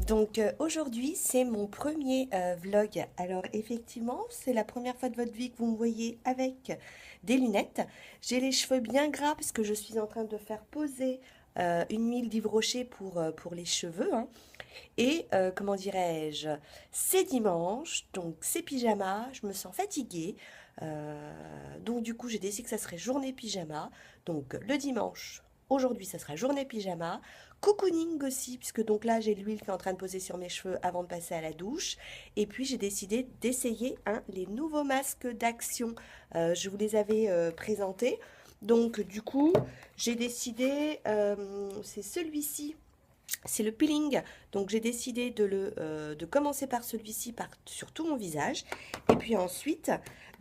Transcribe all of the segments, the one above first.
Donc aujourd'hui c'est mon premier vlog. Alors effectivement c'est la première fois de votre vie que vous me voyez avec des lunettes. J'ai les cheveux bien gras parce que je suis en train de faire poser une huile d'Yves Rocher pour les cheveux, hein. Et comment dirais-je, c'est dimanche, donc c'est pyjama, je me sens fatiguée. Donc du coup j'ai décidé que ça serait journée pyjama. Donc le dimanche, aujourd'hui ça sera journée pyjama. Cocooning aussi, puisque donc là j'ai l'huile qui est en train de poser sur mes cheveux avant de passer à la douche. Et puis j'ai décidé d'essayer les nouveaux masques d'Action. Je vous les avais présentés. Donc du coup j'ai décidé, c'est celui-ci, c'est le peeling. Donc j'ai décidé de commencer par celui-ci sur tout mon visage. Et puis ensuite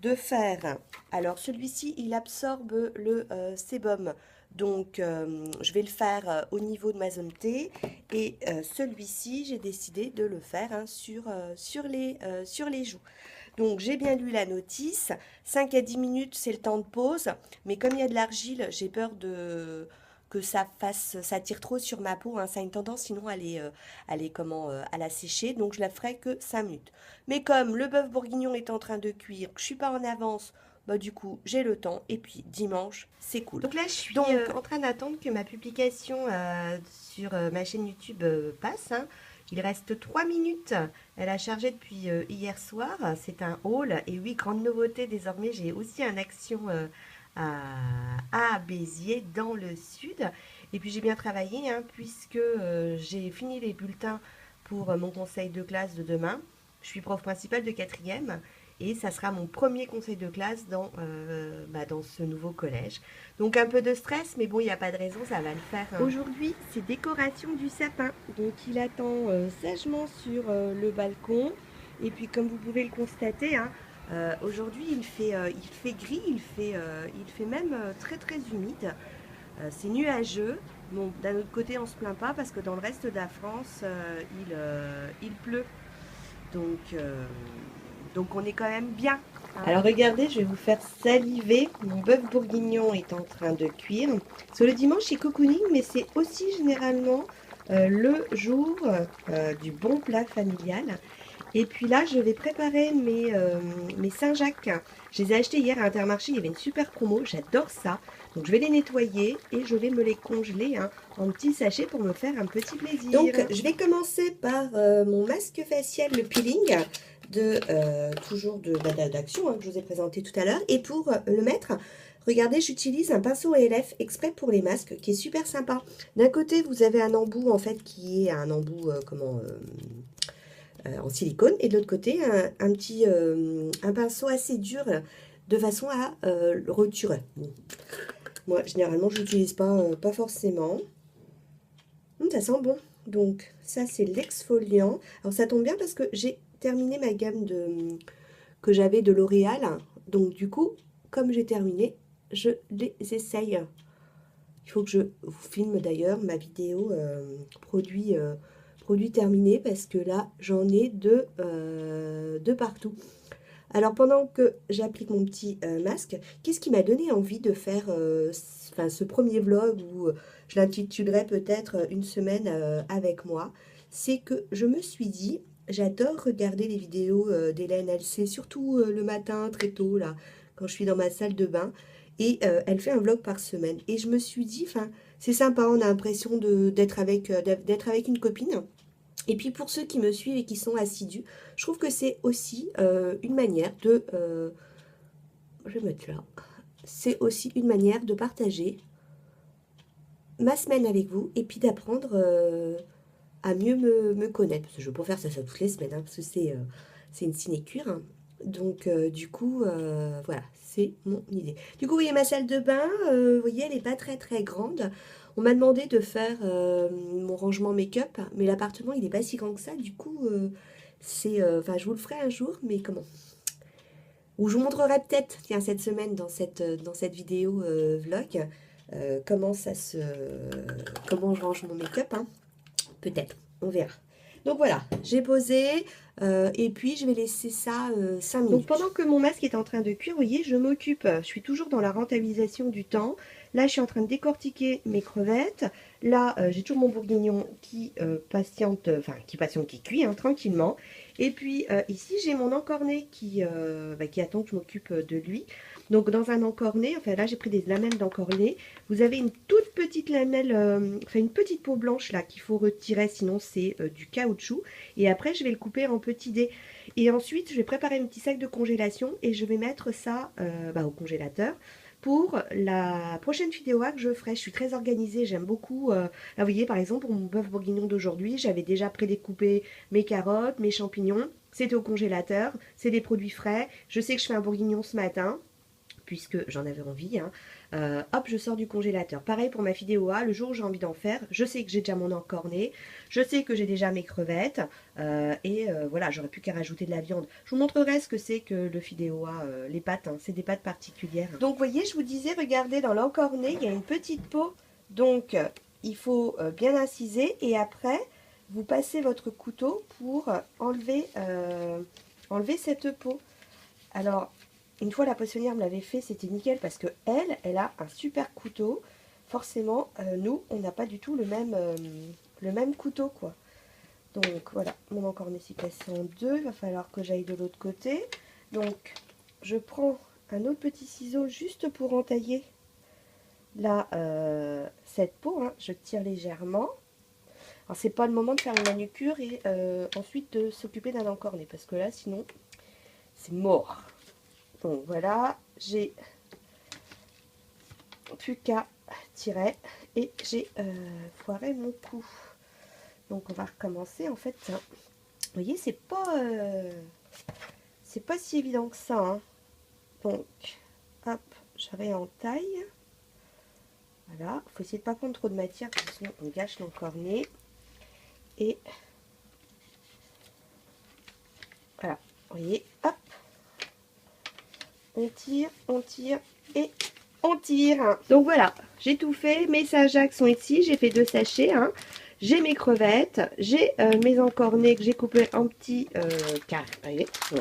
de faire, alors celui-ci il absorbe le sébum. Donc je vais le faire au niveau de ma zone T. Et celui-ci j'ai décidé de le faire, hein, sur les joues. Donc j'ai bien lu la notice, 5 à 10 minutes c'est le temps de pause, mais comme il y a de l'argile, j'ai peur que ça tire trop sur ma peau, hein. Ça a une tendance sinon à la sécher, donc je la ferai que 5 minutes. Mais comme le bœuf bourguignon est en train de cuire, que je suis pas en avance, bah du coup j'ai le temps, et puis dimanche c'est cool. Donc là je suis en train d'attendre que ma publication sur ma chaîne YouTube passe, hein. Il reste 3 minutes. Elle a chargé depuis hier soir. C'est un haul. Et oui, grande nouveauté, désormais, j'ai aussi un Action à Béziers, dans le sud. Et puis, j'ai bien travaillé, hein, puisque j'ai fini les bulletins pour mon conseil de classe de demain. Je suis prof principale de 4e. Et ça sera mon premier conseil de classe dans ce nouveau collège. Donc un peu de stress, mais bon, il n'y a pas de raison, ça va le faire, hein. Aujourd'hui, c'est décoration du sapin. Donc il attend sagement sur le balcon. Et puis comme vous pouvez le constater, hein, aujourd'hui il fait gris, il fait même très très humide. C'est nuageux. Bon, d'un autre côté, on ne se plaint pas parce que dans le reste de la France, il pleut. Donc, donc on est quand même bien. Alors regardez, je vais vous faire saliver. Mon bœuf bourguignon est en train de cuire. C'est le dimanche chez Cocooning, mais c'est aussi généralement le jour du bon plat familial. Et puis là, je vais préparer mes Saint-Jacques. Je les ai achetés hier à Intermarché, il y avait une super promo, j'adore ça. Donc je vais les nettoyer et je vais me les congeler, hein, en petits sachets pour me faire un petit plaisir. Donc je vais commencer par mon masque facial, le peeling, toujours d'Action, hein, que je vous ai présenté tout à l'heure. Et pour le mettre, regardez, j'utilise un pinceau ELF exprès pour les masques qui est super sympa. D'un côté, vous avez un embout en fait qui est un embout en silicone, et de l'autre côté un pinceau assez dur de façon à le retirer. Bon. Moi généralement je l'utilise pas forcément. Ça sent bon. Donc ça c'est l'exfoliant. Alors ça tombe bien parce que j'ai terminé ma gamme que j'avais de L'Oréal. Donc du coup, comme j'ai terminé, je les essaye. Il faut que je vous filme d'ailleurs ma vidéo produit terminé, parce que là j'en ai de partout. Alors pendant que j'applique mon petit masque, qu'est-ce qui m'a donné envie de faire ce premier vlog, où je l'intitulerai peut-être une semaine avec moi, c'est que je me suis dit, j'adore regarder les vidéos d'Hélène LC, surtout le matin très tôt là, quand je suis dans ma salle de bain, et elle fait un vlog par semaine. Et je me suis dit, c'est sympa, on a l'impression d'être avec une copine. Et puis pour ceux qui me suivent et qui sont assidus, je trouve que c'est aussi une manière je vais mettre là, c'est aussi une manière de partager ma semaine avec vous, et puis d'apprendre à mieux me connaître. Parce que je ne veux pas faire ça toutes les semaines, hein, parce que c'est une sinécure, hein. Donc du coup, voilà, c'est mon idée. Du coup, vous voyez ma salle de bain, vous voyez, elle n'est pas très très grande. On m'a demandé de faire mon rangement make-up, mais l'appartement, il n'est pas si grand que ça. Du coup, je vous le ferai un jour, mais comment? Ou je vous montrerai peut-être, tiens, cette semaine, dans cette vidéo vlog, comment je range mon make-up, hein. Peut-être, on verra. Donc voilà, j'ai posé et puis je vais laisser ça 5 minutes. Donc pendant que mon masque est en train de cuire, vous voyez, je m'occupe, je suis toujours dans la rentabilisation du temps. Là, je suis en train de décortiquer mes crevettes. Là, j'ai toujours mon bourguignon qui patiente, qui cuit hein, tranquillement. Et puis ici, j'ai mon encornet qui attend que je m'occupe de lui. Donc dans un encornet, enfin là j'ai pris des lamelles d'encornet. Vous avez une toute petite lamelle, une petite peau blanche là qu'il faut retirer, sinon c'est du caoutchouc. Et après je vais le couper en petits dés. Et ensuite je vais préparer un petit sac de congélation et je vais mettre ça au congélateur. Pour la prochaine vidéo que je ferai, je suis très organisée, j'aime beaucoup. Là, vous voyez, par exemple, pour mon bœuf bourguignon d'aujourd'hui, j'avais déjà prédécoupé mes carottes, mes champignons. C'était au congélateur, c'est des produits frais. Je sais que je fais un bourguignon ce matin, puisque j'en avais envie. Hein. Hop, je sors du congélateur. Pareil pour ma vidéo A, le jour où j'ai envie d'en faire, je sais que j'ai déjà mon encornet, je sais que j'ai déjà mes crevettes, voilà, j'aurais plus qu'à rajouter de la viande. Je vous montrerai ce que c'est que le vidéo A, les pâtes, hein, c'est des pâtes particulières. Donc, vous voyez, je vous disais, regardez, dans l'encornet, il y a une petite peau, donc il faut bien inciser, et après, vous passez votre couteau pour enlever cette peau. Alors, une fois la poissonnière me l'avait fait, c'était nickel parce que elle a un super couteau. Forcément, nous, on n'a pas du tout le même couteau, quoi. Donc voilà, mon encornet s'est cassé en deux. Il va falloir que j'aille de l'autre côté. Donc, je prends un autre petit ciseau juste pour entailler là, cette peau. Hein. Je tire légèrement. Alors, c'est pas le moment de faire une manucure et ensuite de s'occuper d'un encornet parce que là, sinon, c'est mort. Donc voilà, j'ai plus qu'à tirer et j'ai foiré mon coup. Donc on va recommencer en fait. Hein. Vous voyez, c'est pas si évident que ça. Hein. Donc, hop, je réentaille. Voilà, il faut essayer de ne pas prendre trop de matière parce que sinon on gâche l'encornet. Et voilà, vous voyez, hop. On tire et on tire. Donc voilà, j'ai tout fait. Mes Saint-Jacques sont ici. J'ai fait 2 sachets. Hein. J'ai mes crevettes. J'ai mes encornets que j'ai coupés en petits carrés. Oui.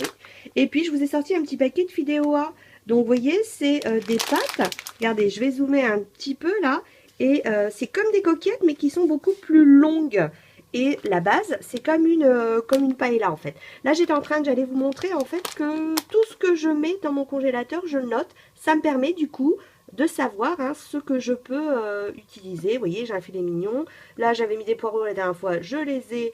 Et puis, je vous ai sorti un petit paquet de Fidéoa. Donc, vous voyez, c'est des pâtes. Regardez, je vais zoomer un petit peu là. Et c'est comme des coquillettes, mais qui sont beaucoup plus longues. Et la base, c'est comme une paella en fait. Là, j'allais vous montrer en fait que tout ce que je mets dans mon congélateur, je le note. Ça me permet du coup de savoir hein, ce que je peux utiliser. Vous voyez, j'ai un filet mignon. Là, j'avais mis des poireaux la dernière fois, je les ai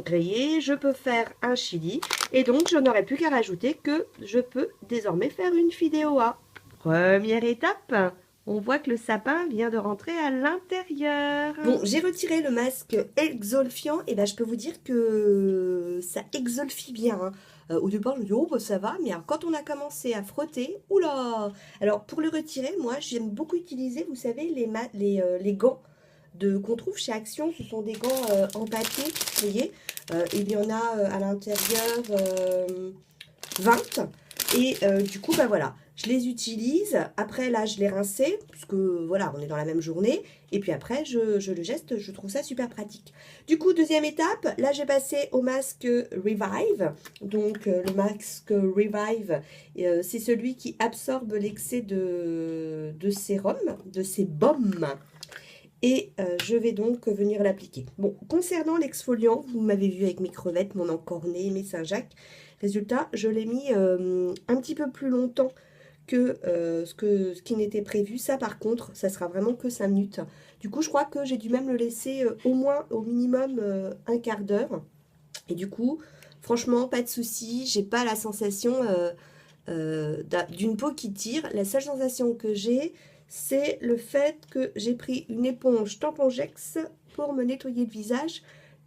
grillés. Je peux faire un chili. Et donc, je n'aurai plus qu'à rajouter que je peux désormais faire une fideuà. Première étape. On voit que le sapin vient de rentrer à l'intérieur. Bon, j'ai retiré le masque exolfiant et ben je peux vous dire que ça exolfie bien. Hein. Au départ, je me dis, oh, bah, ça va, mais alors, quand on a commencé à frotter, oula! Alors, pour le retirer, moi, j'aime beaucoup utiliser, vous savez, les gants qu'on trouve chez Action. Ce sont des gants en papier, vous voyez. Il y en a à l'intérieur 20. Et du coup, bah voilà, je les utilise. Après, là, je les rinçais, puisque voilà, on est dans la même journée. Et puis après, je le geste, je trouve ça super pratique. Du coup, deuxième étape, là, j'ai passé au masque Revive. Donc, le masque Revive, c'est celui qui absorbe l'excès de sérum, de sébum. Et je vais donc venir l'appliquer. Bon, concernant l'exfoliant, vous m'avez vu avec mes crevettes, mon encornet, mes Saint-Jacques. Résultat, je l'ai mis un petit peu plus longtemps que ce qui n'était prévu. Ça, par contre, ça sera vraiment que 5 minutes. Du coup, je crois que j'ai dû même le laisser au minimum un quart d'heure. Et du coup, franchement, pas de souci. J'ai pas la sensation d'une peau qui tire. La seule sensation que j'ai, c'est le fait que j'ai pris une éponge Tampongex pour me nettoyer le visage.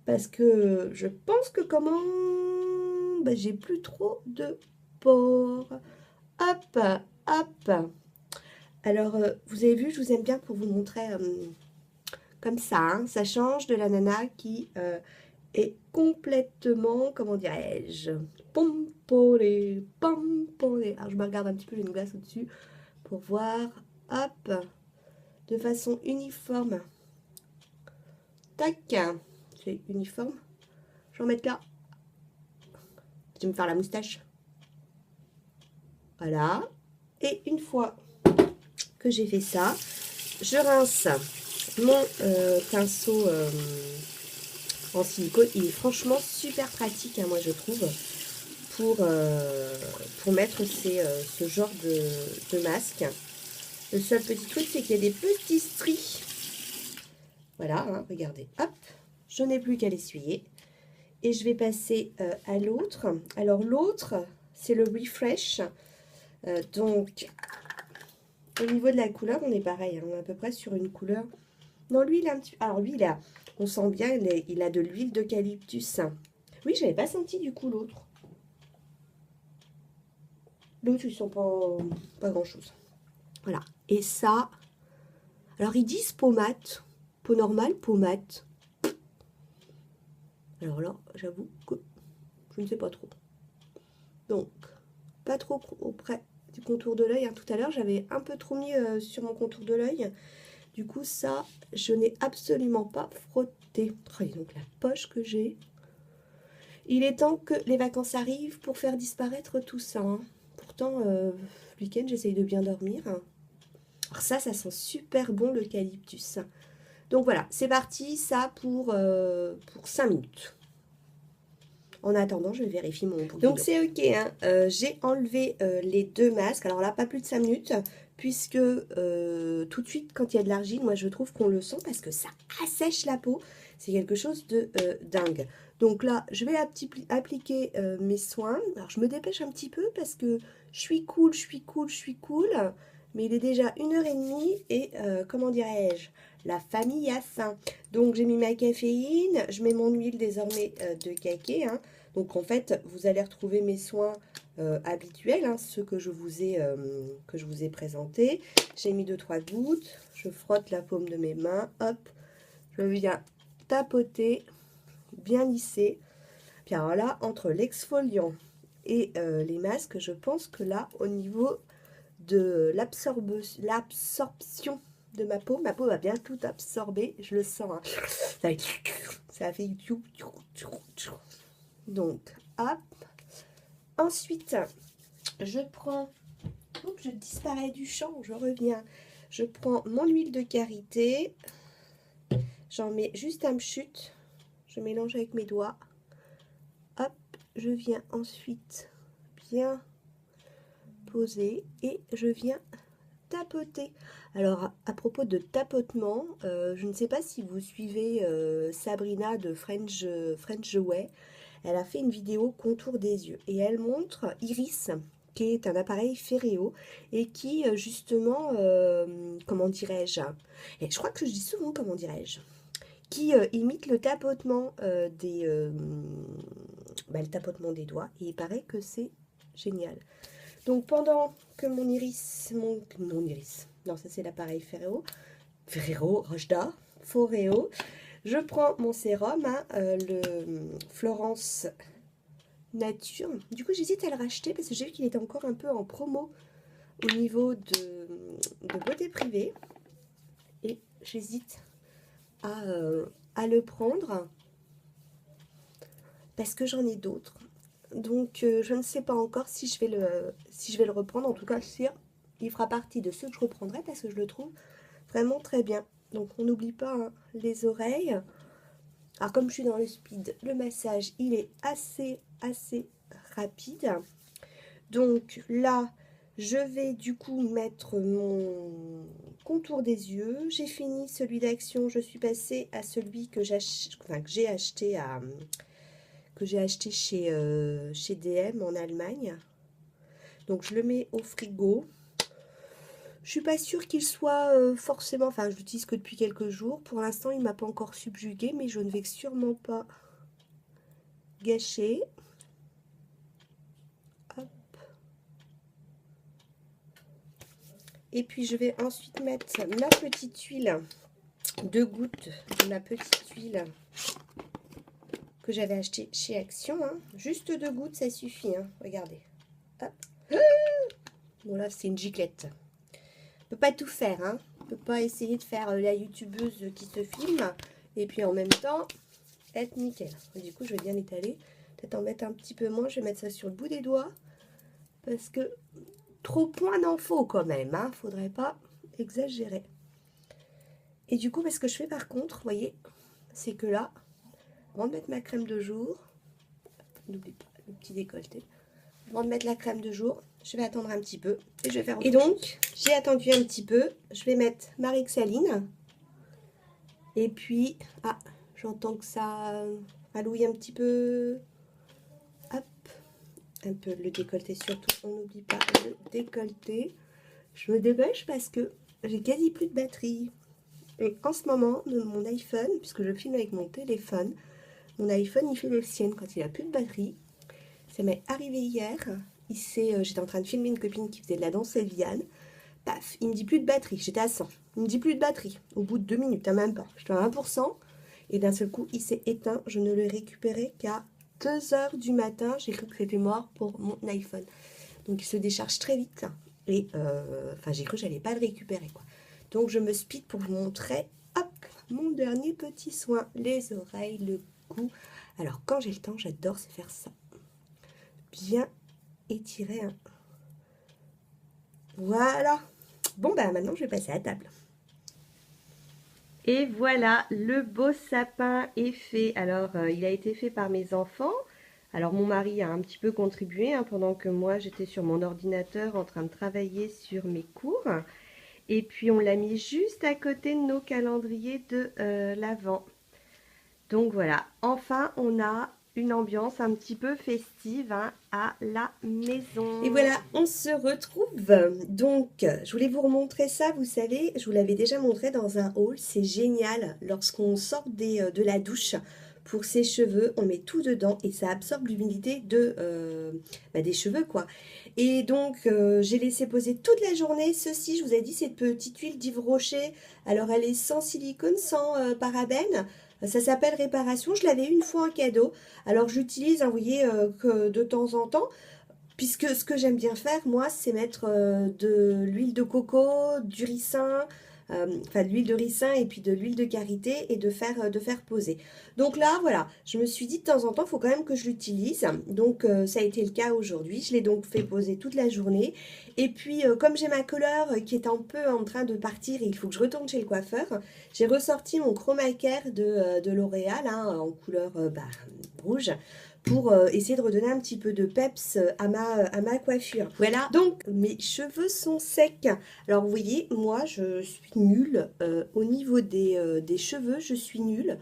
Parce que je pense que j'ai plus trop de pores. Hop, hop. Alors, vous avez vu, je vous aime bien pour vous montrer comme ça. Hein, ça change de la nana qui est complètement, comment dirais-je, pompolée, pompolée. Alors, je me regarde un petit peu, j'ai une glace au-dessus pour voir. Hop, de façon uniforme. Tac, c'est uniforme. Je vais en mettre là. Je vais me faire la moustache. Voilà. Et une fois que j'ai fait ça, je rince mon pinceau en silicone. Il est franchement super pratique, hein, moi je trouve, pour mettre ce genre de masque. Le seul petit truc, c'est qu'il y a des petits stries. Voilà, hein, regardez, hop, je n'ai plus qu'à l'essuyer. Et je vais passer à l'autre. Alors l'autre, c'est le Refresh. Donc, au niveau de la couleur, on est pareil, hein, on est à peu près sur une couleur. Non, lui, il a un petit... Alors lui, on sent bien, il a de l'huile d'eucalyptus. Oui, je n'avais pas senti du coup l'autre. L'autre, ils sont pas grand-chose. Voilà. Et ça, alors ils disent peau mate, peau normale, peau mate. Alors là, j'avoue que je ne sais pas trop. Donc, pas trop auprès du contour de l'œil. Hein. Tout à l'heure, j'avais un peu trop mis sur mon contour de l'œil. Du coup, ça, je n'ai absolument pas frotté. Oh, donc la poche que j'ai. Il est temps que les vacances arrivent pour faire disparaître tout ça. Hein. Pourtant, le week-end, j'essaye de bien dormir. Alors ça sent super bon l'eucalyptus. Donc voilà, c'est parti, ça pour 5 minutes. En attendant, je vérifie mon bouillon. Donc c'est ok, hein. J'ai enlevé les deux masques. Alors là, pas plus de 5 minutes, puisque tout de suite, quand il y a de l'argile, moi je trouve qu'on le sent parce que ça assèche la peau. C'est quelque chose de dingue. Donc là, je vais appliquer mes soins. Alors je me dépêche un petit peu parce que je suis cool. Mais il est déjà 1h30 et comment dirais-je, la famille a faim. Donc j'ai mis ma caféine, je mets mon huile désormais de cacao. Hein. Donc en fait, vous allez retrouver mes soins habituels, hein, ceux que je vous ai présentés. J'ai mis 2-3 gouttes, je frotte la paume de mes mains, hop, je viens tapoter, bien lisser. Puis alors là, entre l'exfoliant et les masques, je pense que là, au niveau de l'absorption de ma peau va bien tout absorber, je le sens. Hein. Ça fait donc, hop. Ensuite, je prends, oups, je disparais du champ, je reviens. Je prends mon huile de karité, j'en mets juste un chute, je mélange avec mes doigts. Hop, je viens ensuite bien poser et je viens tapoter. Alors à propos de tapotement, je ne sais pas si vous suivez Sabrina de French Way. Elle a fait une vidéo contour des yeux et elle montre Iris, qui est un appareil Ferreo et qui justement, comment dirais-je, et je crois que je dis souvent comment dirais-je, qui imite le tapotement le tapotement des doigts, et il paraît que c'est génial. Donc pendant que mon iris, non ça c'est l'appareil Ferrero Rocher, Foreo, je prends mon sérum, hein, le Florence Nature. Du coup j'hésite à le racheter parce que j'ai vu qu'il était encore un peu en promo au niveau de beauté privée. Et j'hésite à le prendre parce que j'en ai d'autres. Donc je ne sais pas encore si je vais le reprendre. En tout cas, il fera partie de ceux que je reprendrai parce que je le trouve vraiment très bien. Donc on n'oublie pas, hein, les oreilles. Alors comme je suis dans le speed, le massage il est assez rapide. Donc là, je vais du coup mettre mon contour des yeux. J'ai fini celui d'Action. Je suis passée à celui que j'ai acheté chez DM en Allemagne. Donc je le mets au frigo. Je suis pas sûre qu'il soit forcément, enfin je l'utilise que depuis quelques jours. Pour l'instant il m'a pas encore subjugué, mais je ne vais sûrement pas gâcher. Hop. Et puis je vais ensuite mettre ma petite huile, 2 gouttes de ma petite huile que j'avais acheté chez Action. Hein. Juste 2 gouttes, ça suffit. Hein. Regardez. Hop. Bon là c'est une giclette. On peut pas tout faire, hein. On peut pas essayer de faire la youtubeuse qui se filme et puis en même temps être nickel. Et du coup, je vais bien l'étaler. Peut-être en mettre un petit peu moins. Je vais mettre ça sur le bout des doigts. Parce que trop point n'en faut quand même. Hein. Faudrait pas exagérer. Et du coup, ce que je fais par contre, vous voyez, c'est que là, avant de mettre ma crème de jour, n'oublie pas le petit décolleté. Avant de mettre la crème de jour, je vais attendre un petit peu et je vais faire autre chose. J'ai attendu un petit peu. Je vais mettre ma Rexaline. Et puis, ah, j'entends que ça allouille un petit peu. Hop, un peu le décolleté surtout. On n'oublie pas le décolleté. Je me dépêche parce que j'ai quasi plus de batterie. Et en ce moment, mon iPhone, puisque je filme avec mon téléphone, mon iPhone il fait les siennes quand il a plus de batterie. Ça m'est arrivé hier. J'étais en train de filmer une copine qui faisait de la danse sévillane. Paf, il me dit plus de batterie. J'étais à 100. Il me dit plus de batterie. Au bout de 2 minutes, même pas. J'étais à 1%. Et d'un seul coup, il s'est éteint. Je ne l'ai récupéré qu'à 2 h du matin. J'ai cru que c'était mort pour mon iPhone. Donc, il se décharge très vite. Et j'ai cru que j'allais pas le récupérer, quoi. Donc, je me speed pour vous montrer, hop, mon dernier petit soin. Les oreilles, le cou. Alors, quand j'ai le temps, j'adore c'est faire ça. Bien étirer. Hein. Voilà. Bon, maintenant, je vais passer à la table. Et voilà, le beau sapin est fait. Alors, il a été fait par mes enfants. Alors, mon mari a un petit peu contribué pendant que moi, j'étais sur mon ordinateur en train de travailler sur mes cours. Et puis, on l'a mis juste à côté de nos calendriers de l'Avent. Donc, voilà. Enfin, on a une ambiance un petit peu festive à la maison. Et voilà, on se retrouve. Donc, je voulais vous remontrer ça. Vous savez, je vous l'avais déjà montré dans un haul. C'est génial. Lorsqu'on sort de la douche pour ses cheveux, on met tout dedans et ça absorbe l'humidité des cheveux, quoi. Et donc, j'ai laissé poser toute la journée. Ceci, je vous ai dit, cette petite huile d'Yves Rocher. Alors, elle est sans silicone, sans parabènes. Ça s'appelle Réparation. Je l'avais eu une fois en cadeau. Alors j'utilise, vous voyez, que de temps en temps. Puisque ce que j'aime bien faire, moi, c'est mettre de l'huile de coco, du ricin, de l'huile de ricin et puis de l'huile de karité et de faire poser. Donc là, voilà, je me suis dit de temps en temps, il faut quand même que je l'utilise. Donc ça a été le cas aujourd'hui. Je l'ai donc fait poser toute la journée. Et puis, comme j'ai ma couleur qui est un peu en train de partir et il faut que je retourne chez le coiffeur, j'ai ressorti mon Chroma Care de L'Oréal en couleur rouge, pour essayer de redonner un petit peu de peps à ma coiffure. Voilà, donc mes cheveux sont secs. Alors vous voyez, moi je suis nulle au niveau des cheveux, je suis nulle.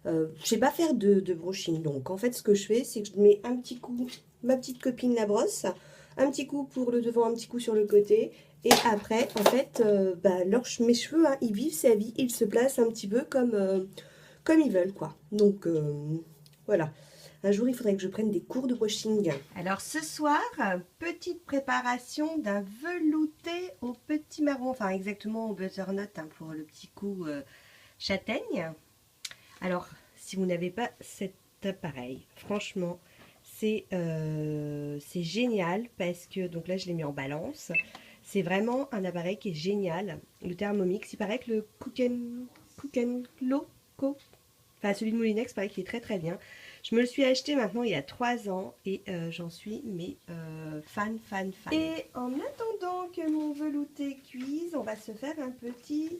Je sais pas faire de brushing, donc en fait ce que je fais, c'est que je mets un petit coup, ma petite copine la brosse, un petit coup pour le devant, un petit coup sur le côté, et après en fait, mes cheveux, ils vivent sa vie, ils se placent un petit peu comme ils veulent, quoi. Donc voilà. Un jour, il faudrait que je prenne des cours de brushing. Alors ce soir, petite préparation d'un velouté au petit marron, enfin exactement au butternut pour le petit coup châtaigne. Alors, si vous n'avez pas cet appareil, franchement, c'est génial parce que, donc là je l'ai mis en balance, c'est vraiment un appareil qui est génial. Le Thermomix, il paraît que le Loco, enfin celui de Moulinex, il paraît qu'il est très très bien. Je me le suis acheté maintenant il y a 3 ans et j'en suis fan. Et en attendant que mon velouté cuise, on va se faire un petit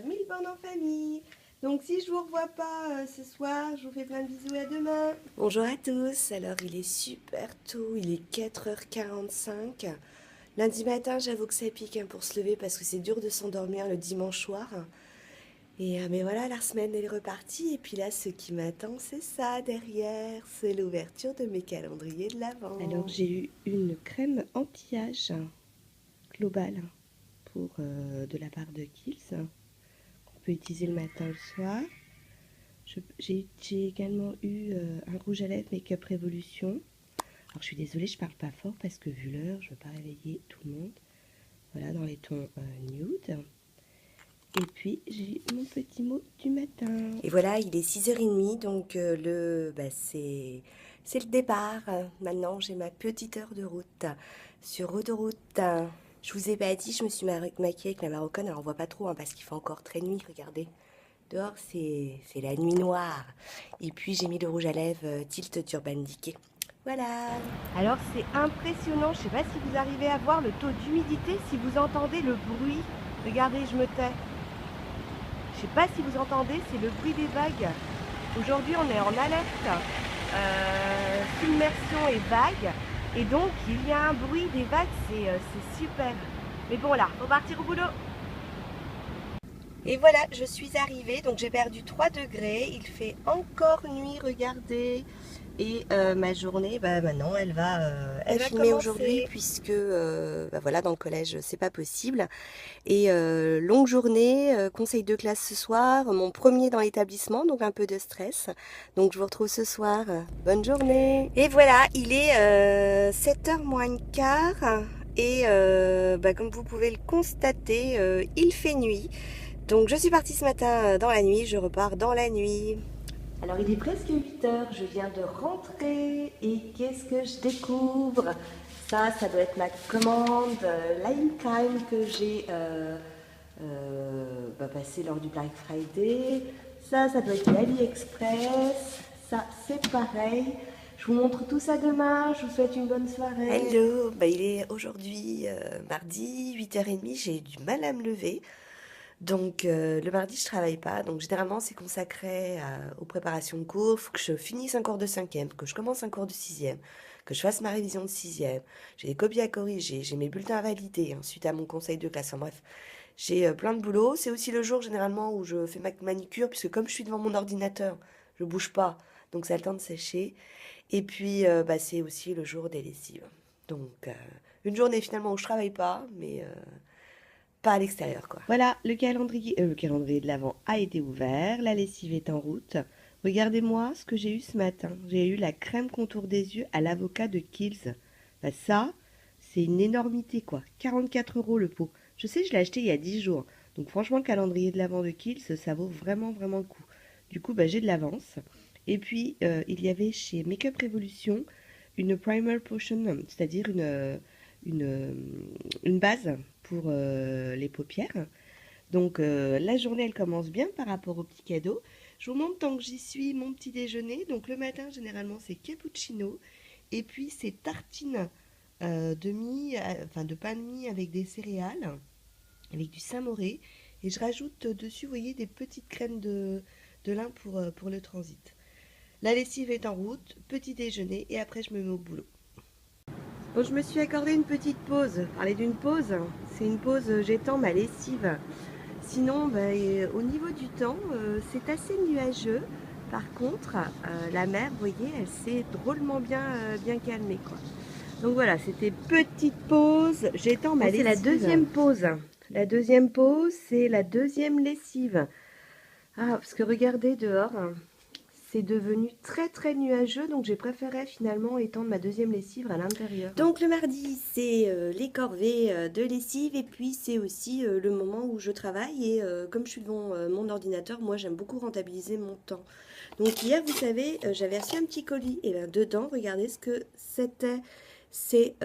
mille-bornes en famille. Donc si je vous revois pas ce soir, je vous fais plein de bisous et à demain. Bonjour à tous, alors il est super tôt, il est 4h45. Lundi matin, j'avoue que ça pique pour se lever parce que c'est dur de s'endormir le dimanche soir. Et mais voilà, la semaine elle est repartie. Et puis là, ce qui m'attend, c'est ça derrière. C'est l'ouverture de mes calendriers de l'Avent. Alors j'ai eu une crème anti-âge globale de la part de Kiehl's. On peut utiliser le matin, le soir. J'ai également eu un rouge à lèvres Make-up Révolution. Alors je suis désolée, je parle pas fort parce que vu l'heure, je ne veux pas réveiller tout le monde. Voilà, dans les tons nude. Et puis, j'ai mon petit mot du matin. Et voilà, il est 6h30, donc c'est le départ. Maintenant, j'ai ma petite heure de route sur autoroute. Je vous ai pas dit, je me suis maquillée avec la marocaine. Alors, on voit pas trop parce qu'il fait encore très nuit, regardez. Dehors, c'est la nuit noire. Et puis, j'ai mis le rouge à lèvres Tilt d'Urban Decay. Voilà. Alors, c'est impressionnant. Je ne sais pas si vous arrivez à voir le taux d'humidité, si vous entendez le bruit. Regardez, je me tais. Je ne sais pas si vous entendez, c'est le bruit des vagues. Aujourd'hui, on est en alerte. Submersion et vagues. Et donc, il y a un bruit des vagues, c'est super. Mais bon, là, faut partir au boulot. Et voilà, je suis arrivée, donc j'ai perdu 3 degrés, il fait encore nuit, regardez. Et ma journée, maintenant, elle va filmer aujourd'hui puisque voilà, dans le collège, c'est pas possible. Et longue journée, conseil de classe ce soir, mon premier dans l'établissement, donc un peu de stress. Donc je vous retrouve ce soir. Bonne journée. Et voilà, il est 7h moins le quart. Et comme vous pouvez le constater, il fait nuit. Donc je suis partie ce matin dans la nuit, je repars dans la nuit. Alors il est presque 8h, je viens de rentrer et qu'est-ce que je découvre? Ça doit être ma commande Lifetime que j'ai passée lors du Black Friday. Ça doit être l'AliExpress. Ça c'est pareil. Je vous montre tout ça demain, je vous souhaite une bonne soirée. Hello, il est aujourd'hui mardi 8h30, j'ai du mal à me lever. Donc le mardi je travaille pas, donc généralement c'est consacré aux préparations de cours, faut que je finisse un cours de 5e, que je commence un cours de 6e, que je fasse ma révision de 6e, j'ai des copies à corriger, j'ai mes bulletins à valider, suite à mon conseil de classe, enfin bref, j'ai plein de boulot. C'est aussi le jour généralement où je fais ma manicure, puisque comme je suis devant mon ordinateur, je bouge pas, donc ça a le temps de sécher, et puis c'est aussi le jour des lessives. Donc une journée finalement où je travaille pas, mais pas à l'extérieur, quoi. Voilà, le calendrier de l'Avent a été ouvert, la lessive est en route. Regardez-moi ce que j'ai eu ce matin. J'ai eu la crème contour des yeux à l'avocat de Kiehl's. Ça, c'est une énormité, quoi. 44 € le pot. Je sais, je l'ai acheté il y a 10 jours. Donc franchement, le calendrier de l'Avent de Kiehl's, ça vaut vraiment, vraiment le coup. Du coup, j'ai de l'avance. Et puis, il y avait chez Makeup Revolution une primer potion, c'est-à-dire une base pour les paupières. Donc la journée elle commence bien par rapport au petit cadeau. Je vous montre tant que j'y suis mon petit déjeuner. Donc le matin généralement c'est cappuccino et puis c'est tartine de pain de mie avec des céréales, avec du Saint-Moré et je rajoute dessus, vous voyez, des petites graines de lin pour le transit. La lessive est en route, petit déjeuner et après je me mets au boulot. Bon, je me suis accordé une petite pause. Parler d'une pause, c'est une pause, j'étends ma lessive. Sinon, au niveau du temps, c'est assez nuageux. Par contre, la mer, vous voyez, elle s'est drôlement bien calmée, quoi. Donc voilà, c'était petite pause. J'étends ma lessive. C'est la deuxième pause. La deuxième pause, c'est la deuxième lessive. Ah, parce que regardez dehors. C'est devenu très très nuageux, donc j'ai préféré finalement étendre ma deuxième lessive à l'intérieur. Donc le mardi, c'est les corvées de lessive et puis c'est aussi le moment où je travaille et comme je suis devant mon ordinateur, moi j'aime beaucoup rentabiliser mon temps. Donc hier, vous savez, j'avais reçu un petit colis et bien dedans, regardez ce que c'était. C'est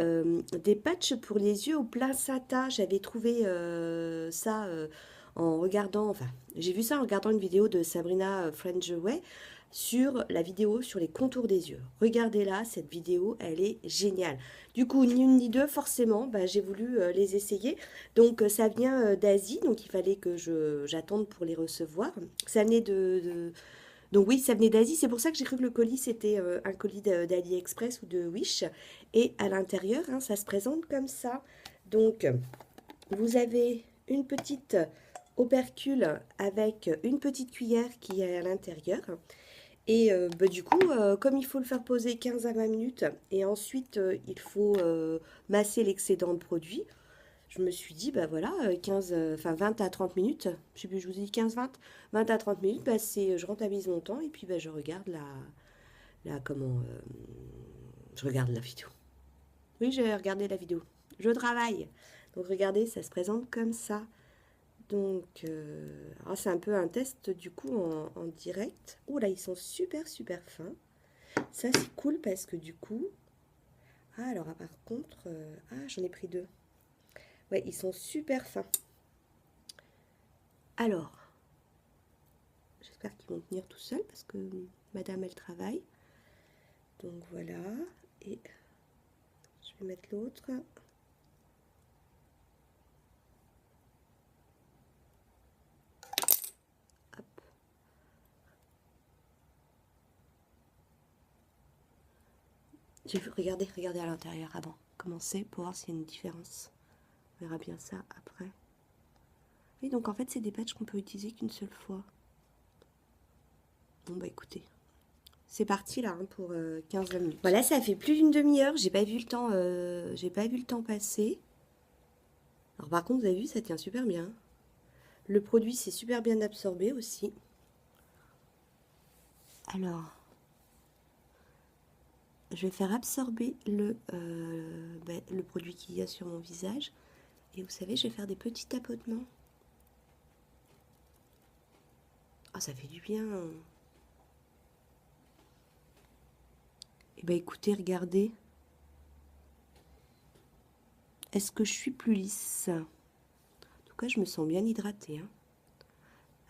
des patchs pour les yeux au placenta. J'avais trouvé ça en regardant, enfin j'ai vu ça en regardant une vidéo de Sabrina Frenchway sur la vidéo sur les contours des yeux. Regardez-la, cette vidéo, elle est géniale. Du coup, ni une ni deux, forcément, j'ai voulu les essayer. Donc, ça vient d'Asie, donc il fallait que j'attende pour les recevoir. Ça venait Donc oui, ça venait d'Asie, c'est pour ça que j'ai cru que le colis, c'était un colis d'AliExpress ou de Wish. Et à l'intérieur, ça se présente comme ça. Donc, vous avez une petite opercule avec une petite cuillère qui est à l'intérieur. Et du coup, comme il faut le faire poser 15 à 20 minutes et ensuite il faut masser l'excédent de produit, je me suis dit, 20 à 30 minutes, je sais plus, je vous ai dit 20 à 30 minutes, je rentabilise mon temps et puis je regarde je regarde la vidéo. Oui, j'ai regardé la vidéo. Je travaille. Donc regardez, ça se présente comme ça. Donc, c'est un peu un test du coup en direct. Oh là, ils sont super super fins. Ça c'est cool parce que du coup... alors par contre... j'en ai pris 2. Ouais, ils sont super fins. Alors, J'espère qu'ils vont tenir tout seuls parce que madame, elle travaille. Donc voilà. Et je vais mettre l'autre. Hop. Regardez à l'intérieur avant. Commencer pour voir s'il y a une différence. On verra bien ça après. Oui, donc en fait, c'est des patchs qu'on peut utiliser qu'une seule fois. Bon, bah écoutez, c'est parti là hein, pour 15-20 minutes. Voilà, ça fait plus d'une demi-heure. J'ai pas vu le temps passer. Alors par contre, vous avez vu, ça tient super bien. Le produit s'est super bien absorbé aussi. Alors, je vais faire absorber le produit qu'il y a sur mon visage. Et vous savez, je vais faire des petits tapotements. Ah, ça fait du bien. Et bah écoutez, regardez. Est-ce que je suis plus lisse? En tout cas, je me sens bien hydratée. Hein.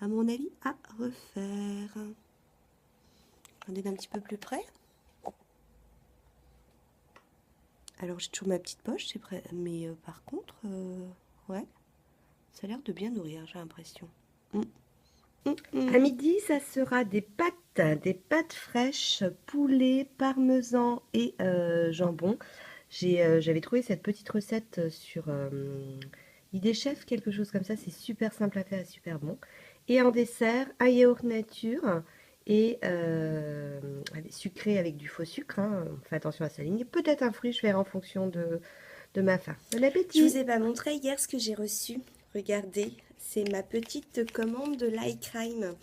À mon avis, à refaire. Regardez d'un petit peu plus près. Alors, j'ai toujours ma petite poche, c'est prêt. Mais par contre, ouais, ça a l'air de bien nourrir, j'ai l'impression. À midi, ça sera des pâtes fraîches, poulet, parmesan et jambon. J'avais trouvé cette petite recette sur Idée Chef, quelque chose comme ça. C'est super simple à faire et super bon. Et en dessert, un yaourt nature et sucré avec du faux sucre. Hein. On fait attention à sa ligne. Peut-être un fruit, je verrai en fonction de ma faim. Bon appétit! Je vous ai pas montré hier ce que j'ai reçu. Regardez, c'est ma petite commande de l'iCrime.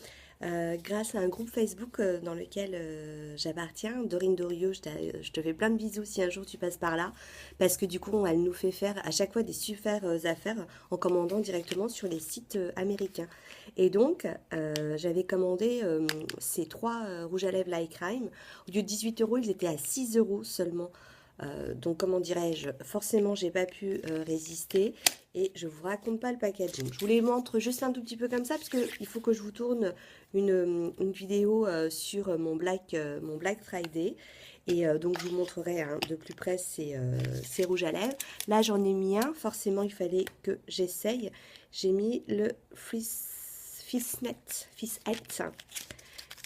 Grâce à un groupe Facebook dans lequel j'appartiens, Dorine Doriot, je te fais plein de bisous si un jour tu passes par là, parce que du coup elle nous fait faire à chaque fois des super affaires en commandant directement sur les sites américains. Et donc j'avais commandé ces 3 rouges à lèvres l'iCrime. Au lieu de 18 €, ils étaient à 6 € seulement. Donc comment dirais-je, forcément j'ai pas pu résister et je vous raconte pas le packaging. Je vous les montre juste un tout petit peu comme ça parce qu'il faut que je vous tourne une vidéo sur mon Black Friday et donc je vous montrerai hein, de plus près ces rouges à lèvres. Là j'en ai mis un, forcément il fallait que j'essaye. J'ai mis le Fissette.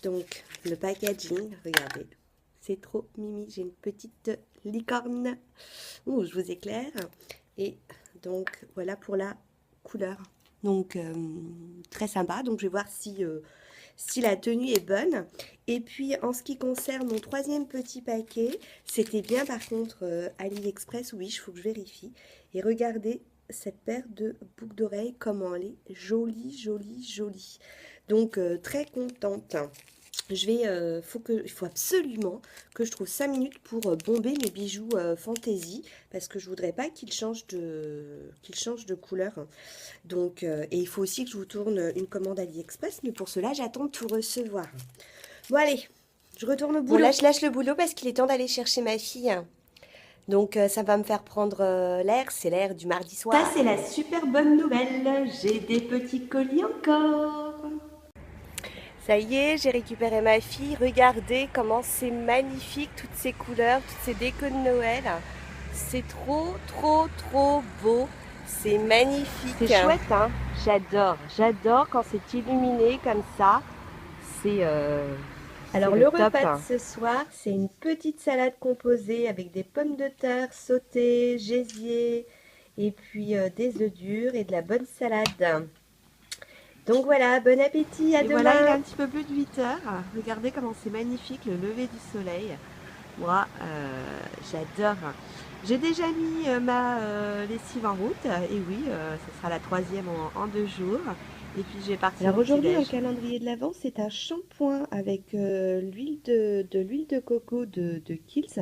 Donc le packaging, regardez. C'est trop mimi, j'ai une petite licorne. Ouh, je vous éclaire. Et donc, voilà pour la couleur. Donc, très sympa. Donc, je vais voir si la tenue est bonne. Et puis, en ce qui concerne mon 3e petit paquet, c'était bien par contre AliExpress. Oui, il faut que je vérifie. Et regardez cette paire de boucles d'oreilles, comment elle est jolie. Donc, très contente. Il faut absolument que je trouve 5 minutes pour bomber mes bijoux fantaisie parce que je voudrais pas qu'ils changent de couleur. Donc, et il faut aussi que je vous tourne une commande AliExpress, mais pour cela, j'attends de tout recevoir. Bon, allez, je retourne au boulot. Bon, là, je lâche le boulot parce qu'il est temps d'aller chercher ma fille. Donc, ça va me faire prendre l'air, c'est l'air du mardi soir. Ça, c'est la super bonne nouvelle. J'ai des petits colis encore. Ça y est, j'ai récupéré ma fille. Regardez comment c'est magnifique, toutes ces couleurs, toutes ces décos de Noël. C'est trop beau. C'est magnifique. C'est chouette, hein? J'adore quand c'est illuminé comme ça. Alors le repas de ce soir, c'est une petite salade composée avec des pommes de terre sautées, gésier, et puis des œufs durs et de la bonne salade. Donc voilà, bon appétit, à demain. Voilà, il est un petit peu plus de 8 heures. Regardez comment c'est magnifique le lever du soleil. Moi, j'adore. J'ai déjà mis ma lessive en route. Et oui, ce sera la 3e en 2 jours. Et puis je vais partir. Alors aujourd'hui, un calendrier de l'Avent, c'est un shampoing avec l'huile l'huile de coco de Kiehl's.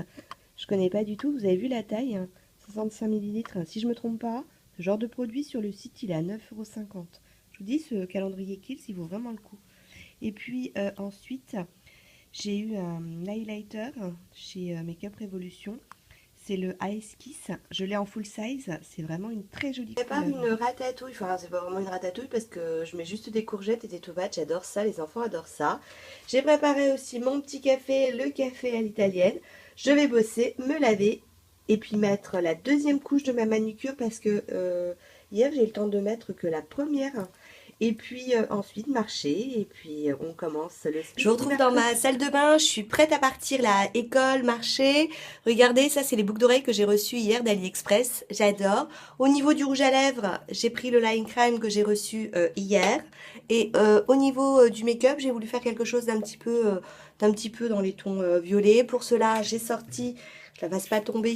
Je connais pas du tout. Vous avez vu la taille, hein, 65 ml. Si je me trompe pas, ce genre de produit sur le site, il est à 9,50 €. Je vous dis, ce calendrier Kiehl's, il vaut vraiment le coup. Et puis ensuite, j'ai eu un highlighter chez Make Up Revolution. c'est le Ice Kiss. Je l'ai en full size. C'est vraiment une très jolie Je prépare couleur. une ratatouille, enfin c'est pas vraiment une ratatouille parce que je mets juste des courgettes et des tomates, j'adore ça, les enfants adorent ça. J'ai préparé aussi mon petit café, le café à l'italienne. Je vais bosser, me laver et puis mettre la deuxième couche de ma manucure parce que hier j'ai eu le temps de mettre que la première. Et puis ensuite marcher et puis on commence le Je vous retrouve dans ma salle de bain, je suis prête à partir là, école, marché. Regardez, ça c'est les boucles d'oreilles que j'ai reçues hier d'AliExpress, j'adore. Au niveau du rouge à lèvres, j'ai pris le Line Crime que j'ai reçu hier. Et au niveau du make-up, j'ai voulu faire quelque chose d'un petit peu dans les tons violets. Pour cela, j'ai sorti, je la fasse pas tomber,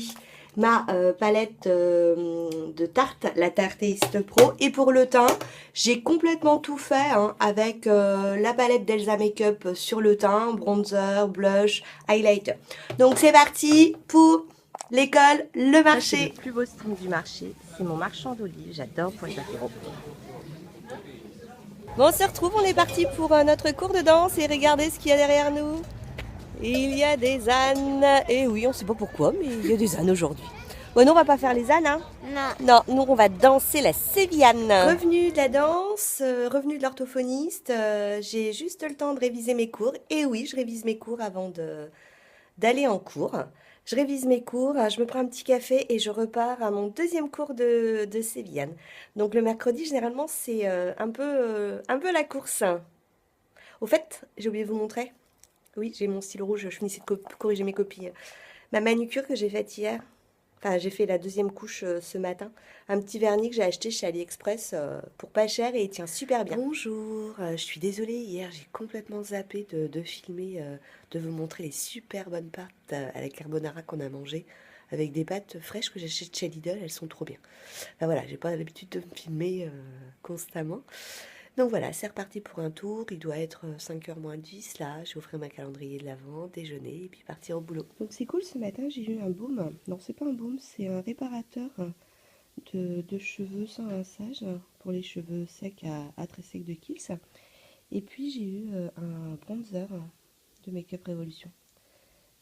ma palette de Tarte, la Tarteist Pro. Et pour le teint, j'ai complètement tout fait hein, avec la palette d'Elsa Makeup sur le teint, bronzer, blush, highlighter. Donc c'est parti pour l'école, le marché. C'est le plus beau string du marché, c'est mon marchand d'olives, j'adore Poisson-Féro. Bon, on se retrouve, on est parti pour notre cours de danse et regardez ce qu'il y a derrière nous. Il y a des ânes. Et oui, on ne sait pas pourquoi, mais il y a des ânes aujourd'hui. Bon, nous, on va pas faire les ânes, hein? Non. Non, nous, on va danser la sévillane. Revenu de la danse, revenu de l'orthophoniste, j'ai juste le temps de réviser mes cours. Et oui, je révise mes cours avant d'aller en cours. Je révise mes cours, je me prends un petit café et je repars à mon deuxième cours de sévillane. Donc le mercredi, généralement, c'est un peu la course. Au fait, j'ai oublié de vous montrer. Oui, j'ai mon stylo rouge, je finissais de corriger mes copies. Ma manucure que j'ai faite hier, enfin j'ai fait la deuxième couche ce matin. Un petit vernis que j'ai acheté chez AliExpress pour pas cher et il tient super bien. Bonjour, je suis désolée, hier j'ai complètement zappé de filmer, de vous montrer les super bonnes pâtes à la carbonara qu'on a mangé avec des pâtes fraîches que j'ai achetées chez Lidl, elles sont trop bien. Enfin voilà, j'ai pas l'habitude de me filmer constamment. Donc voilà, c'est reparti pour un tour. Il doit être 5h moins 10 là. J'ai offert ma calendrier de l'avant, déjeuner et puis partir au boulot. Donc c'est cool, ce matin j'ai eu un baume. Non, c'est pas un baume, c'est un réparateur de cheveux sans rinçage pour les cheveux secs à très secs de Kiehl's. Et puis j'ai eu un bronzer de Make-up Révolution.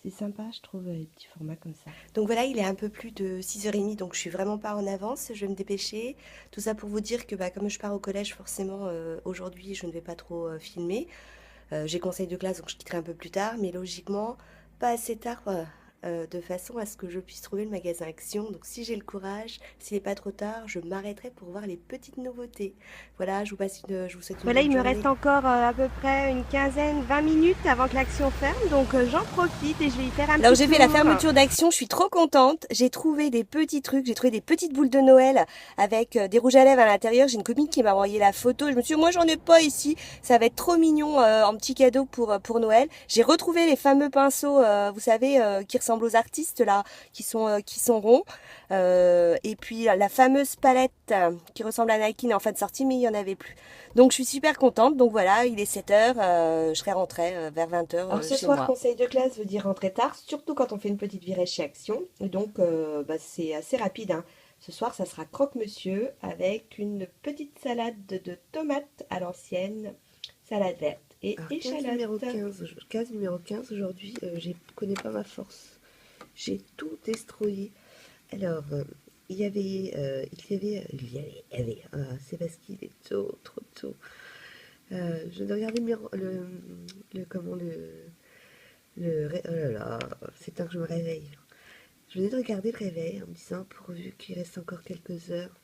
C'est sympa, je trouve, les petits formats comme ça. Donc voilà, il est un peu plus de 6h30, donc je suis vraiment pas en avance, je vais me dépêcher. Tout ça pour vous dire que comme je pars au collège, forcément, aujourd'hui, je ne vais pas trop filmer. J'ai conseil de classe, donc je quitterai un peu plus tard, mais logiquement, pas assez tard, de façon à ce que je puisse trouver le magasin Action. Donc si j'ai le courage, s'il n'est pas trop tard, je m'arrêterai pour voir les petites nouveautés. Voilà, je vous souhaite une Voilà, bonne il me journée. reste encore à peu près une quinzaine, 20 minutes avant que l'action ferme, donc j'en profite et je vais y faire un Alors petit j'ai fait la tour. fermeture d'Action, je suis trop contente. J'ai trouvé des petits trucs, j'ai trouvé des petites boules de Noël avec des rouges à lèvres à l'intérieur. J'ai une copine qui m'a envoyé la photo. Je me suis dit, moi j'en ai pas ici. Ça va être trop mignon en petit cadeau pour Noël. J'ai retrouvé les fameux pinceaux, vous savez, qui ressemblent aux artistes là, qui sont ronds. Et puis la fameuse palette qui ressemble à Nike n'est en fin de sortie, mais il n'y en avait plus. Donc je suis super contente. Donc voilà, il est 7h, je serai rentrée vers 20h Alors ce chez soir, moi. conseil de classe veut dire rentrer tard, surtout quand on fait une petite virée chez Action. Et donc c'est assez rapide, hein. Ce soir, ça sera croque-monsieur avec une petite salade de tomates à l'ancienne, salade verte et échalote. 15 numéro 15 aujourd'hui, je connais pas ma force. J'ai tout destroyé. Alors, c'est parce qu'il est tôt, trop tôt. Je vais regarder oh là là, c'est temps que je me réveille. Je venais de regarder le réveil en me disant, pourvu qu'il reste encore quelques heures,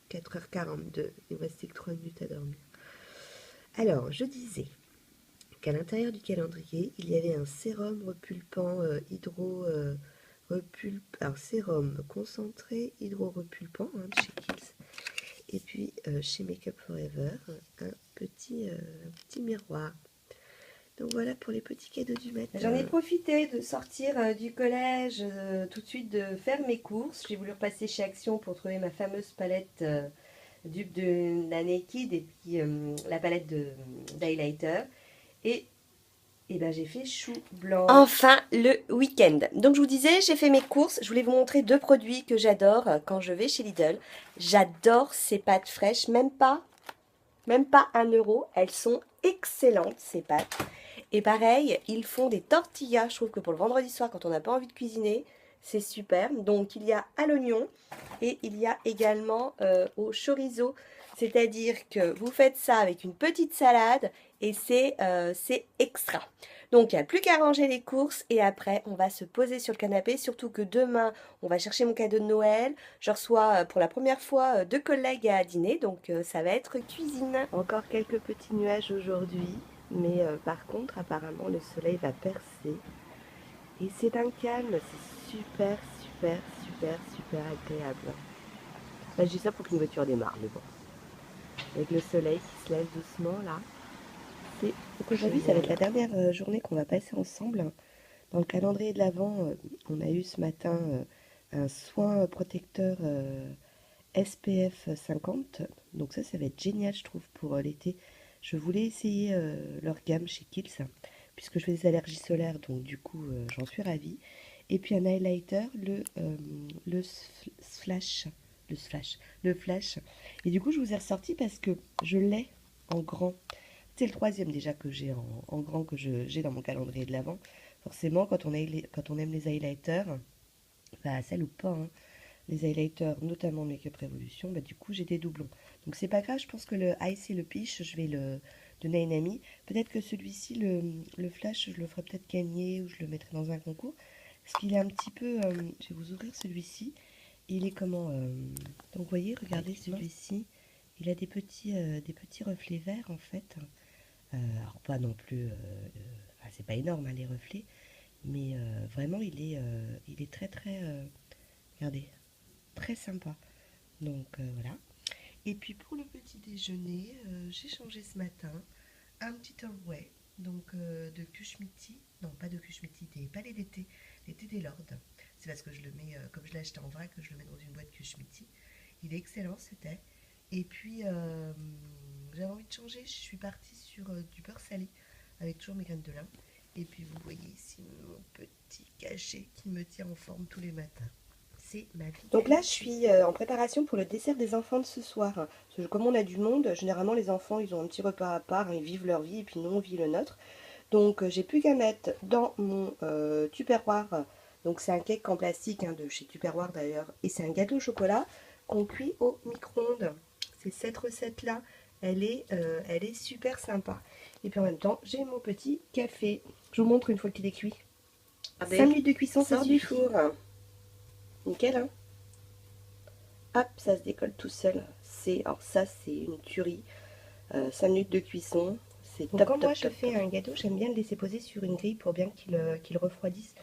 4h42, il me reste que 3 minutes à dormir. Alors, je disais qu'à l'intérieur du calendrier, il y avait un sérum repulpant alors sérum concentré hydro-repulpant de chez Kiehl's. Et puis chez Makeup Forever, un petit miroir. Donc voilà pour les petits cadeaux du matin. J'en ai profité de sortir du collège, tout de suite de faire mes courses. J'ai voulu repasser chez Action pour trouver ma fameuse palette dupe de la Naked et puis la palette d'highlighter. Et ben, j'ai fait chou blanc. Enfin, le week-end. Donc je vous disais, j'ai fait mes courses. Je voulais vous montrer deux produits que j'adore quand je vais chez Lidl. J'adore ces pâtes fraîches, même pas 1 euro. Elles sont excellentes, ces pâtes. Et pareil, ils font des tortillas. Je trouve que pour le vendredi soir, quand on n'a pas envie de cuisiner, c'est super. Donc il y a à l'oignon et il y a également au chorizo. C'est-à-dire que vous faites ça avec une petite salade et c'est extra. Donc il n'y a plus qu'à ranger les courses et après on va se poser sur le canapé. Surtout que demain on va chercher mon cadeau de Noël. Je reçois pour la première fois 2 collègues à dîner, donc ça va être cuisine. Encore quelques petits nuages aujourd'hui, mais par contre apparemment le soleil va percer. Et c'est un calme, c'est super, super, super, super agréable. Enfin, je dis ça pour qu'une voiture démarre, mais bon. Avec le soleil qui se lève doucement là. C'est Aujourd'hui, ça va être la dernière journée qu'on va passer ensemble. Dans le calendrier de l'Avent, on a eu ce matin un soin protecteur SPF 50. Donc ça va être génial, je trouve, pour l'été. Je voulais essayer leur gamme chez Kiehl's, puisque je fais des allergies solaires, donc du coup, j'en suis ravie. Et puis un highlighter, le Flash. Le Flash. Et du coup, je vous ai ressorti parce que je l'ai en grand. C'est le troisième déjà que j'ai en grand que j'ai dans mon calendrier de l'Avent. Forcément, quand on aime les highlighters, bah ça loupe pas, hein. Les highlighters, notamment Make-up Revolution, bah du coup j'ai des doublons. Donc c'est pas grave, je pense que le Ice et le Peach, je vais le donner à une amie. Peut-être que celui-ci, le Flash, je le ferai peut-être gagner ou je le mettrai dans un concours. Parce qu'il est un petit peu... je vais vous ouvrir celui-ci. Il est comment donc vous voyez, regardez celui-ci. Il a des petits reflets verts en fait. Alors pas non plus... enfin, c'est pas énorme hein, les reflets. Mais vraiment il est très très... regardez, très sympa. Donc voilà. Et puis pour le petit déjeuner, j'ai changé ce matin un petit Earl Grey, donc de Kushmiti, non pas de Kushmiti, des palais d'été, l'été des Lords. C'est parce que je le mets, comme je l'ai acheté en vrac, que je le mets dans une boîte Kushmiti. Il est excellent, c'était. Et puis j'avais envie de changer, je suis partie sur du beurre salé avec toujours mes graines de lin. Et puis vous voyez ici mon petit cachet qui me tient en forme tous les matins. C'est ma vie. Donc là, je suis en préparation pour le dessert des enfants de ce soir. Parce que comme on a du monde, généralement les enfants, ils ont un petit repas à part, hein, ils vivent leur vie et puis nous, on vit le nôtre. Donc j'ai plus qu'à mettre dans mon Tupperware. Donc c'est un cake en plastique hein, de chez Tupperware d'ailleurs. Et c'est un gâteau au chocolat qu'on cuit au micro-ondes. C'est cette recette-là. Elle est super sympa. Et puis en même temps, j'ai mon petit café. Je vous montre une fois qu'il est cuit. 5 minutes de cuisson, ça sort suffit. du four. Nickel, hein. Hop, ça se décolle tout seul. Alors ça, c'est une tuerie. 5 minutes de cuisson, c'est top, Quand top, moi je top, fais un gâteau, j'aime bien le laisser poser sur une grille pour bien qu'il refroidisse.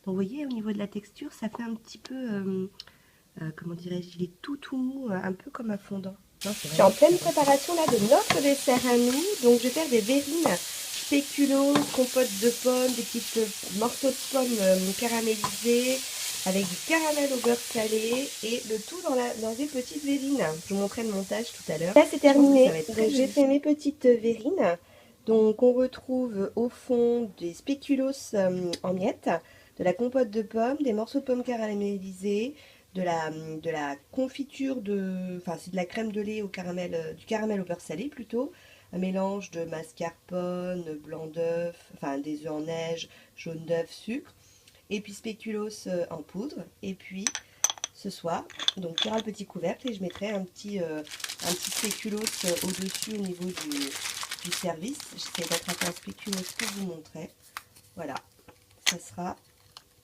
Donc vous voyez, au niveau de la texture, ça fait un petit peu, comment dirais-je, il est tout mou, un peu comme un fondant. Je suis en pleine préparation là de notre dessert à nous. Donc je vais faire des verrines spéculoos, compote de pommes, des petits morceaux de pommes caramélisés avec du caramel au beurre salé et le tout dans des petites verrines. Je vous montrerai le montage tout à l'heure. Là c'est terminé. Donc j'ai fait mes petites verrines. Donc on retrouve au fond des spéculoos en miettes, de la compote de pommes, des morceaux de pommes caramélisés, de la confiture enfin c'est de la crème de lait au caramel, du caramel au beurre salé plutôt, un mélange de mascarpone, blanc d'œuf, enfin des œufs en neige, jaune d'œuf, sucre, et puis spéculoos en poudre, et puis ce soir, donc il y aura le petit couvercle et je mettrai un petit spéculoos au-dessus au niveau du service. J'essaie d'attraper un spéculoos pour vous montrer. Voilà, ça sera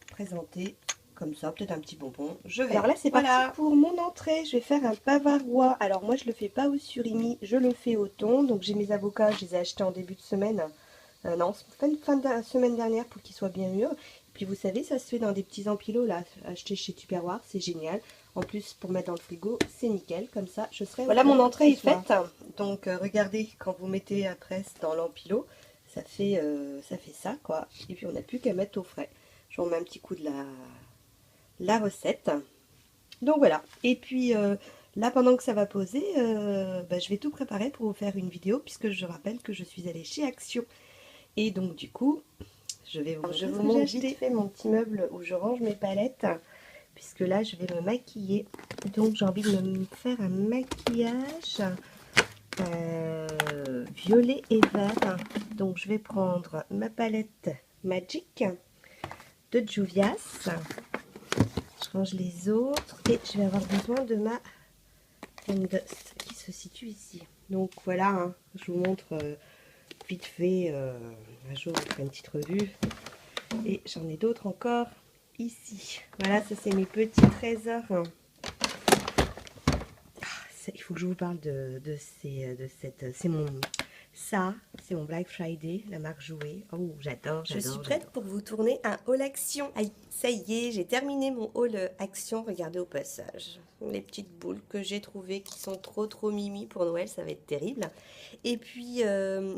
présenté comme ça, peut-être un petit bonbon, je vais. Alors là c'est parti pour mon entrée, je vais faire un bavarois. Alors moi je le fais pas au surimi, je le fais au thon. Donc j'ai mes avocats, je les ai achetés en début de semaine, non, fin de semaine dernière pour qu'ils soient bien mûrs. Et puis vous savez, ça se fait dans des petits empilots là, achetés chez Tupperware, c'est génial. En plus pour mettre dans le frigo, c'est nickel, comme ça je serai... Voilà, mon entrée est faite. Donc regardez, quand vous mettez après dans l'empilot, ça fait ça quoi. Et puis on n'a plus qu'à mettre au frais. Je vous remets un petit coup de la recette. Donc voilà. Et puis là, pendant que ça va poser, je vais tout préparer pour vous faire une vidéo, puisque je rappelle que je suis allée chez Action. Et donc du coup, je vous montre vite fait mon petit meuble où je range mes palettes, puisque là je vais me maquiller. Donc j'ai envie de me faire un maquillage violet et vert. Donc je vais prendre ma palette Magic de Juvia's. range les autres et je vais avoir besoin de ma dust qui se situe ici. Donc voilà, hein, je vous montre vite fait un jour on fera une petite revue et j'en ai d'autres encore ici. Voilà, ça c'est mes petits trésors. Il faut que je vous parle c'est mon Black Friday, la marque Jouet. Oh, j'adore. Je suis prête pour vous tourner un haul action. Aïe, ça y est, j'ai terminé mon haul action. Regardez au passage les petites boules que j'ai trouvées qui sont trop mimi pour Noël, ça va être terrible. Et puis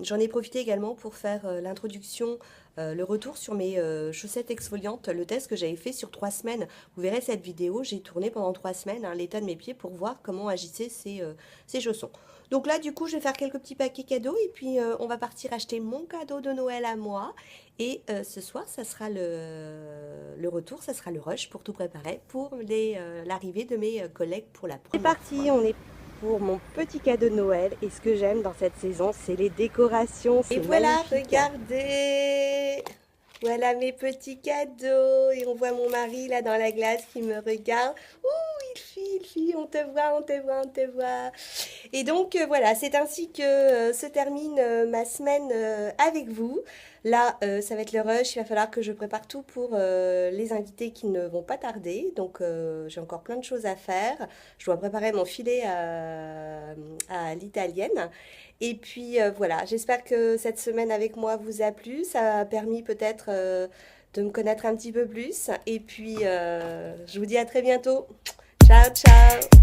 j'en ai profité également pour faire l'introduction, le retour sur mes chaussettes exfoliantes, le test que j'avais fait sur 3 semaines. Vous verrez cette vidéo, j'ai tourné pendant 3 semaines hein, l'état de mes pieds pour voir comment agissaient ces chaussons. Donc là, du coup, je vais faire quelques petits paquets cadeaux et puis on va partir acheter mon cadeau de Noël à moi. Et ce soir, ça sera le retour, ça sera le rush pour tout préparer pour l'arrivée de mes collègues pour la première fois. C'est parti, on est pour mon petit cadeau de Noël. Et ce que j'aime dans cette saison, c'est les décorations. Et voilà, regardez! Voilà mes petits cadeaux. Et on voit mon mari là dans la glace qui me regarde. Ouh, il fuit, on te voit. Et donc voilà, c'est ainsi que se termine ma semaine avec vous. Là, ça va être le rush, il va falloir que je prépare tout pour les invités qui ne vont pas tarder. Donc j'ai encore plein de choses à faire. Je dois préparer mon filet à l'italienne. Et puis voilà, j'espère que cette semaine avec moi vous a plu. Ça a permis peut-être de me connaître un petit peu plus. Et puis je vous dis à très bientôt. Ciao, ciao!